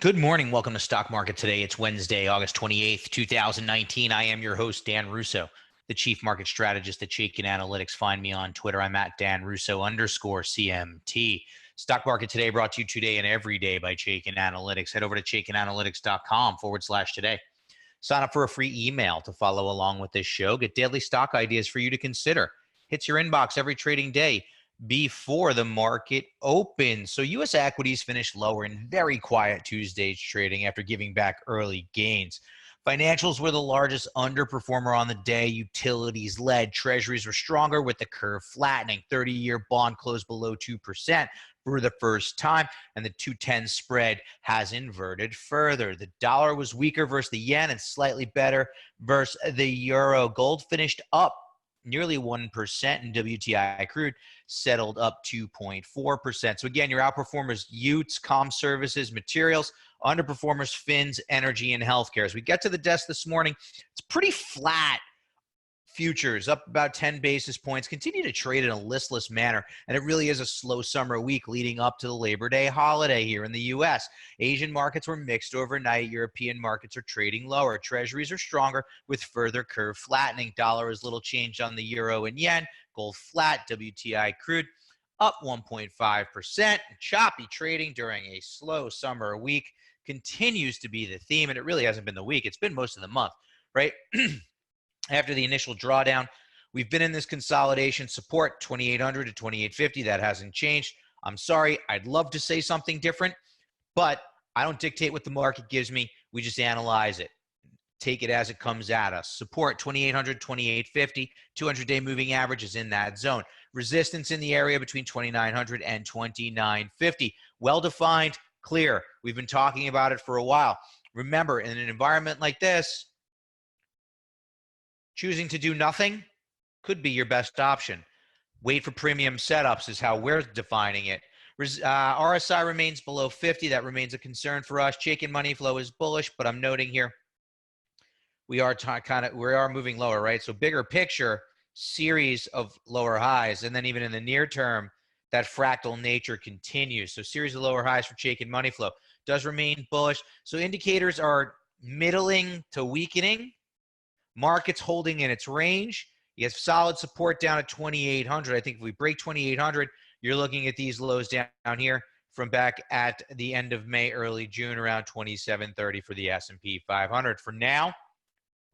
Good morning. Welcome to Stock Market Today. It's Wednesday, August 28th, 2019. I am your host, Dan Russo, the Chief Market Strategist at Chaikin Analytics. Find me on Twitter. I'm at Dan Russo _ CMT. Stock Market Today brought to you today and every day by Chaikin Analytics. Head over to chaikinanalytics.com/today. Sign up for a free email to follow along with this show. Get daily stock ideas for you to consider. Hits your inbox every trading day before the market opens. So U.S. equities finished lower in very quiet Tuesday's trading after giving back early gains. Financials were the largest underperformer on the day. Utilities led. Treasuries were stronger with the curve flattening. 30-year bond closed below 2% for the first time, and the 210 spread has inverted further. The dollar was weaker versus the yen and slightly better versus the euro. Gold finished up nearly 1%, and WTI crude settled up 2.4%. So again, your outperformers, Utes, comm services, materials, underperformers, fins, energy, and healthcare. As we get to the desk this morning, it's pretty flat. Futures up about 10 basis points, continue to trade in a listless manner, and it really is a slow summer week leading up to the Labor Day holiday here in the U.S. Asian markets were mixed overnight. European markets are trading lower. Treasuries are stronger with further curve flattening. Dollar is little changed on the euro and yen. Gold flat. WTI crude up 1.5%. Choppy trading during a slow summer week continues to be the theme, and it really hasn't been the week. It's been most of the month, right? After the initial drawdown, we've been in this consolidation support, 2,800 to 2,850. That hasn't changed. I'm sorry. I'd love to say something different, but I don't dictate what the market gives me. We just analyze it. Take it as it comes at us. Support 2,800, 2,850. 200-day moving average is in that zone. Resistance in the area between 2,900 and 2,950. Well-defined, clear. We've been talking about it for a while. Remember, in an environment like this, choosing to do nothing could be your best option. Wait for premium setups is how we're defining it. RSI remains below 50. That remains a concern for us. Chaikin money flow is bullish, but I'm noting here we are moving lower, right? So bigger picture, series of lower highs, and then even in the near term, that fractal nature continues. So series of lower highs for Chaikin money flow does remain bullish. So indicators are middling to weakening. Market's holding in its range. You have solid support down at 2,800. I think if we break 2,800, you're looking at these lows down here from back at the end of May, early June, around 2,730 for the S&P 500. For now,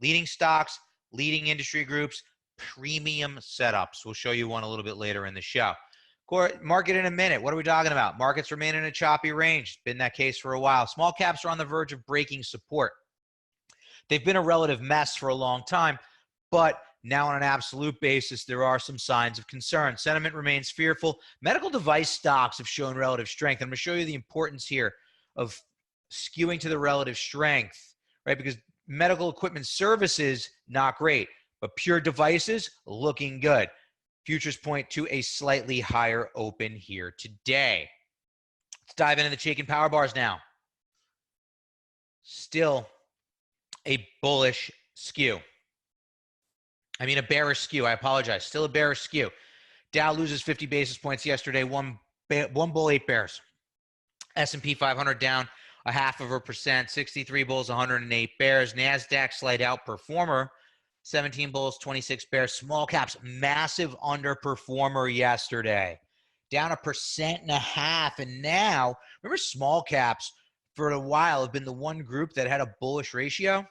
leading stocks, leading industry groups, premium setups. We'll show you one a little bit later in the show. Market in a minute. What are we talking about? Markets remain in a choppy range. Been that case for a while. Small caps are on the verge of breaking support. They've been a relative mess for a long time, but now on an absolute basis, there are some signs of concern. Sentiment remains fearful. Medical device stocks have shown relative strength. I'm going to show you the importance here of skewing to the relative strength, right? Because medical equipment services, not great, but pure devices, looking good. Futures point to a slightly higher open here today. Let's dive into the Chaikin power bars now. Still a bullish skew. I mean a bearish skew. I apologize. Still a bearish skew. Dow loses 50 basis points yesterday. One bull, 8 bears. S&P 500 down 0.5%. 63 bulls, 108 bears. NASDAQ slight outperformer. 17 bulls, 26 bears. Small caps, massive underperformer yesterday. Down 1.5%. And now, remember small caps for a while have been the one group that had a bullish ratio.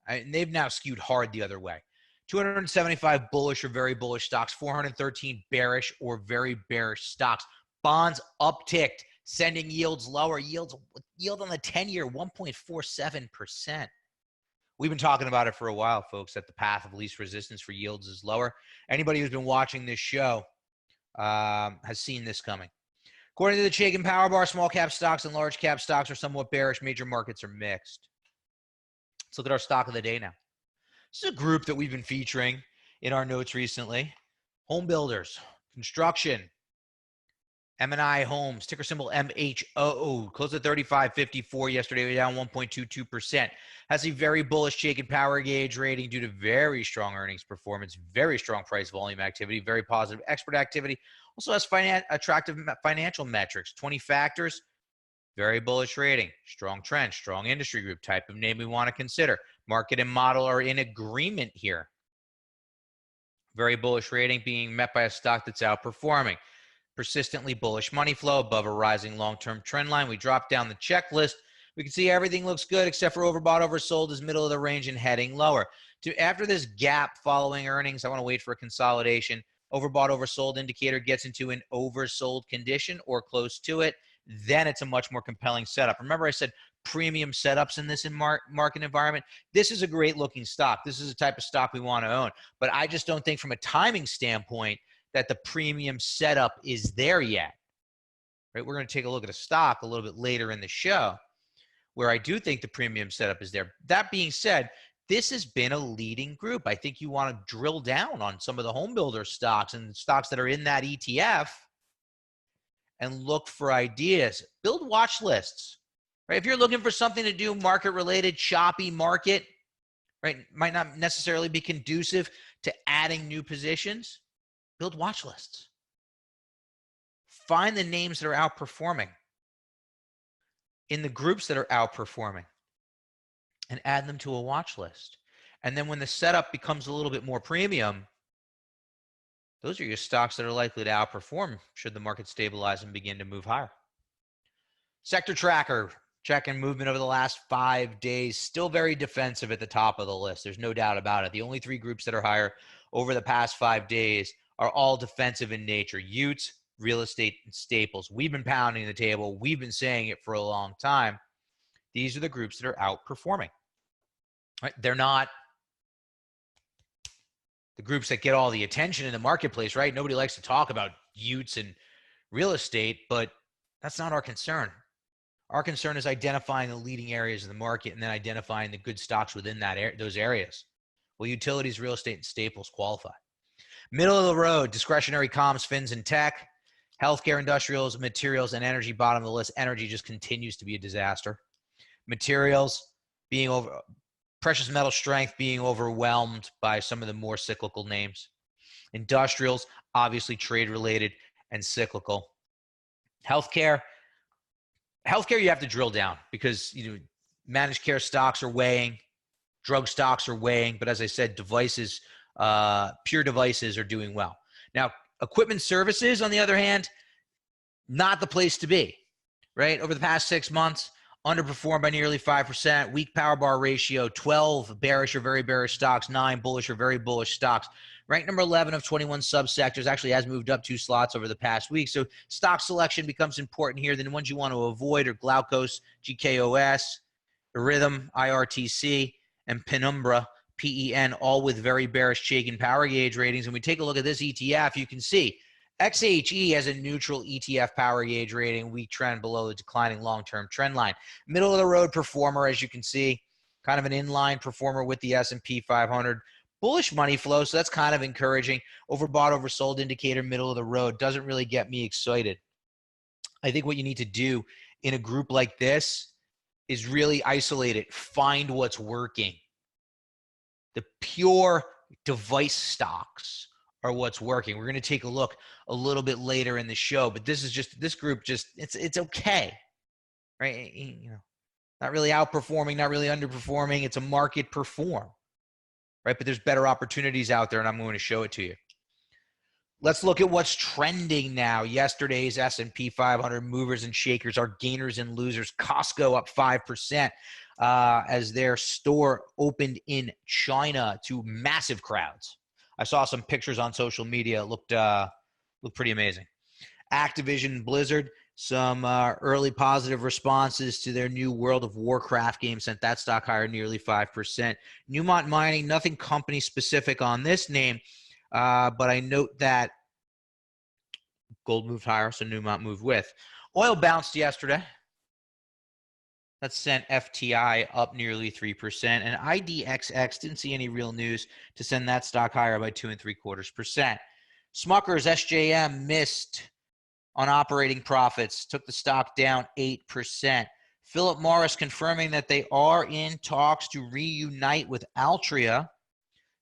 And they've now skewed hard the other way. 275 bullish or very bullish stocks, 413 bearish or very bearish stocks. Bonds upticked, sending yields lower. Yield on the 10-year, 1.47%. We've been talking about it for a while, folks, that the path of least resistance for yields is lower. Anybody who's been watching this show has seen this coming. According to the Chaikin Power Bar, small cap stocks and large cap stocks are somewhat bearish. Major markets are mixed. Let's look at our stock of the day now. This is a group that we've been featuring in our notes recently. Home builders, construction, M&I Homes, ticker symbol MHOO, closed at 35.54 yesterday, down 1.22%. Has a very bullish Chaikin power gauge rating due to very strong earnings performance, very strong price volume activity, very positive expert activity. Also has attractive financial metrics, 20 factors. Very bullish rating, strong trend, strong industry group, type of name we want to consider. Market and model are in agreement here. Very bullish rating being met by a stock that's outperforming. Persistently bullish money flow above a rising long-term trend line. We drop down the checklist. We can see everything looks good except for overbought, oversold is middle of the range and heading lower. After this gap following earnings, I want to wait for a consolidation. Overbought, oversold indicator gets into an oversold condition or close to it. Then it's a much more compelling setup. Remember I said premium setups in this market environment? This is a great looking stock. This is the type of stock we want to own. But I just don't think from a timing standpoint that the premium setup is there yet. Right? We're going to take a look at a stock a little bit later in the show where I do think the premium setup is there. That being said, this has been a leading group. I think you want to drill down on some of the home builder stocks and stocks that are in that ETF and look for ideas. Build watch lists. Right? If you're looking for something to do market-related, choppy market, right, might not necessarily be conducive to adding new positions, build watch lists. Find the names that are outperforming in the groups that are outperforming and add them to a watch list. And then when the setup becomes a little bit more premium, those are your stocks that are likely to outperform should the market stabilize and begin to move higher. Sector tracker, checking movement over the last 5 days, still very defensive at the top of the list. There's no doubt about it. The only 3 groups that are higher over the past 5 days are all defensive in nature. Utes, real estate, and staples. We've been pounding the table. We've been saying it for a long time. These are the groups that are outperforming. Right? They're not the groups that get all the attention in the marketplace, right? Nobody likes to talk about Utes and real estate, but that's not our concern. Our concern is identifying the leading areas of the market and then identifying the good stocks within those areas. Well, utilities, real estate, and staples qualify. Middle of the road, discretionary comms, fins, and tech. Healthcare, industrials, materials, and energy, bottom of the list. Energy just continues to be a disaster. Materials being precious metal strength being overwhelmed by some of the more cyclical names. Industrials, obviously trade-related and cyclical. Healthcare, you have to drill down because managed care stocks are weighing, drug stocks are weighing, but as I said, devices, pure devices are doing well. Now, equipment services, on the other hand, not the place to be, right? Over the past 6 months, underperformed by nearly 5%, weak power bar ratio, 12 bearish or very bearish stocks, 9 bullish or very bullish stocks. Ranked number 11 of 21 subsectors, actually has moved up 2 slots over the past week. So stock selection becomes important here. The ones you want to avoid are Glaukos, GKOS, Iridium, IRTC, and Penumbra, PEN, all with very bearish Chaikin power gauge ratings. And we take a look at this ETF, you can see XHE has a neutral ETF power gauge rating, weak trend below the declining long-term trend line. Middle of the road performer, as you can see, kind of an inline performer with the S&P 500. Bullish money flow, so that's kind of encouraging. Overbought, oversold indicator, middle of the road. Doesn't really get me excited. I think what you need to do in a group like this is really isolate it. Find what's working. The pure device stocks are what's working. We're going to take a look a little bit later in the show, but this group it's okay, right? Not really outperforming, not really underperforming. It's a market perform, right? But there's better opportunities out there, and I'm going to show it to you. Let's look at what's trending now. Yesterday's S&P 500 movers and shakers are gainers and losers. Costco up 5% as their store opened in China to massive crowds. I saw some pictures on social media. It looked pretty amazing. Activision Blizzard, some early positive responses to their new World of Warcraft game sent that stock higher nearly 5%. Newmont Mining, nothing company specific on this name, but I note that gold moved higher, so Newmont moved with. Oil bounced yesterday. That sent FTI up nearly 3%. And IDXX didn't see any real news to send that stock higher by 2.75%. Smucker's SJM missed on operating profits, took the stock down 8%. Philip Morris confirming that they are in talks to reunite with Altria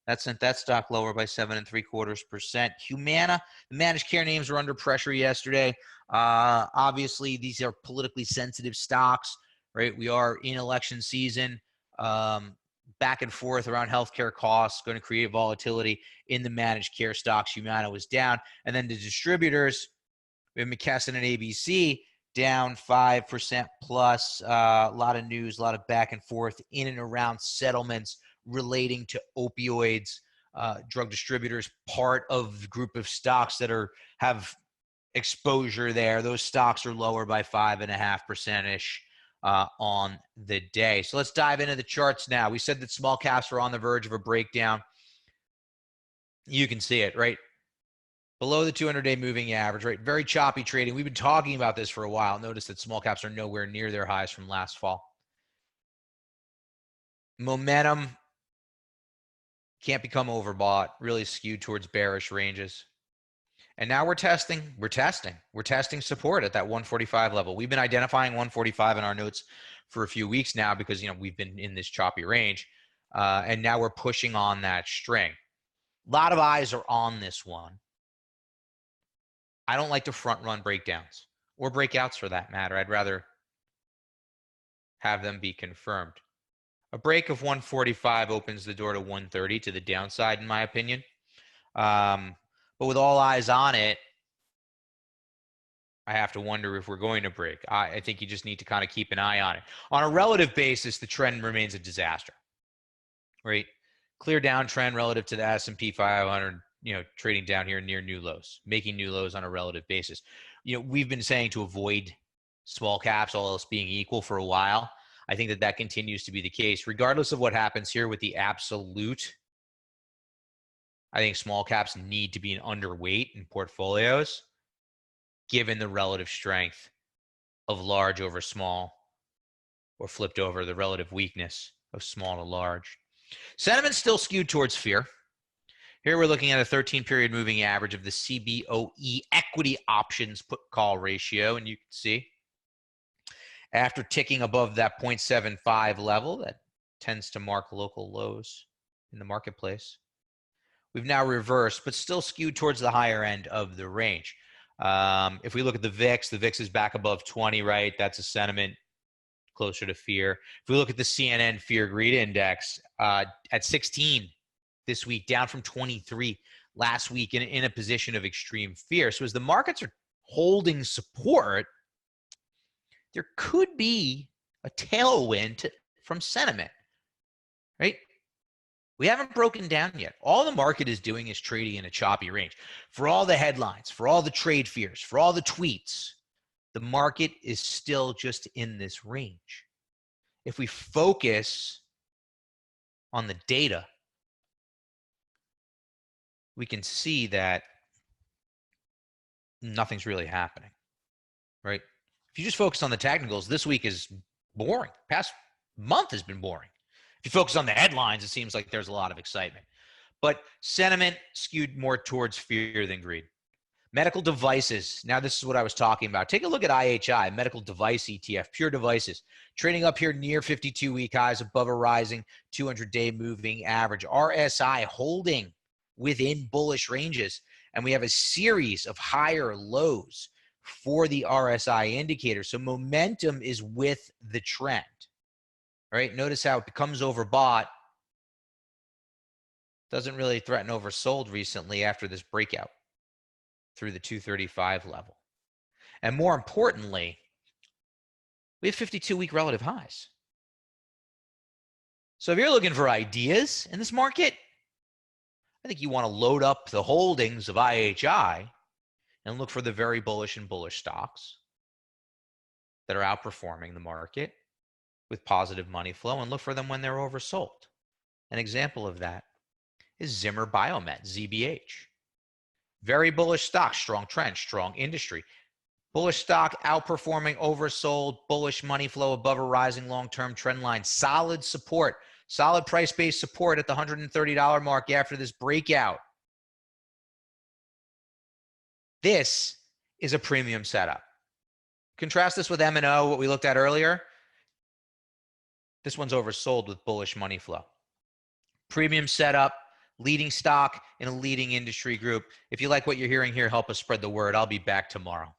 That sent that stock lower by 7.75%. Humana, the managed care names were under pressure yesterday. Obviously, these are politically sensitive stocks, right? We are in election season. Back and forth around healthcare costs going to create volatility in the managed care stocks. Humana was down. And then the distributors, we have McKesson and ABC down 5% plus. A lot of news, a lot of back and forth in and around settlements relating to opioids. Drug distributors, part of the group of stocks that have exposure there. Those stocks are lower by 5.5%-ish on the day. So let's dive into the charts now. We said that small caps were on the verge of a breakdown. You can see it, right? Below the 200-day moving average, right? Very choppy trading. We've been talking about this for a while. Notice that small caps are nowhere near their highs from last fall. Momentum can't become overbought, really skewed towards bearish ranges. And now we're testing support at that 145 level. We've been identifying 145 in our notes for a few weeks now because, we've been in this choppy range. And now we're pushing on that string. A lot of eyes are on this one. I don't like to front run breakdowns or breakouts for that matter. I'd rather have them be confirmed. A break of 145 opens the door to 130 to the downside, in my opinion. But with all eyes on it, I have to wonder if we're going to break. I think you just need to kind of keep an eye on it. On a relative basis, the trend remains a disaster, right? Clear downtrend relative to the S&P 500, trading down here near new lows, making new lows on a relative basis. We've been saying to avoid small caps, all else being equal, for a while. I think that continues to be the case, regardless of what happens here with the absolute. I think small caps need to be an underweight in portfolios, given the relative strength of large over small, or flipped over the relative weakness of small to large. Sentiment still skewed towards fear. Here we're looking at a 13-period moving average of the CBOE equity options put call ratio, and you can see after ticking above that 0.75 level, that tends to mark local lows in the marketplace. We've now reversed, but still skewed towards the higher end of the range. If we look at the VIX is back above 20, right? That's a sentiment closer to fear. If we look at the CNN Fear Greed Index at 16 this week, down from 23 last week, in a position of extreme fear. So as the markets are holding support, there could be a tailwind from sentiment, right? We haven't broken down yet. All the market is doing is trading in a choppy range. For all the headlines, for all the trade fears, for all the tweets, the market is still just in this range. If we focus on the data, we can see that nothing's really happening, right? If you just focus on the technicals, this week is boring. Past month has been boring. If you focus on the headlines, it seems like there's a lot of excitement. But sentiment skewed more towards fear than greed. Medical devices. Now, this is what I was talking about. Take a look at IHI, medical device ETF, pure devices, trading up here near 52-week highs above a rising 200-day moving average. RSI holding within bullish ranges. And we have a series of higher lows for the RSI indicator. So momentum is with the trend. All right, notice how it becomes overbought. Doesn't really threaten oversold recently after this breakout through the 235 level. And more importantly, we have 52-week relative highs. So if you're looking for ideas in this market, I think you want to load up the holdings of IHI and look for the very bullish and bullish stocks that are outperforming the market with positive money flow, and look for them when they're oversold. An example of that is Zimmer Biomet, ZBH. Very bullish stock, strong trend, strong industry. Bullish stock outperforming oversold, bullish money flow above a rising long-term trend line. Solid support, solid price-based support at the $130 mark after this breakout. This is a premium setup. Contrast this with M&O, what we looked at earlier. This one's oversold with bullish money flow. Premium setup, leading stock in a leading industry group. If you like what you're hearing here, help us spread the word. I'll be back tomorrow.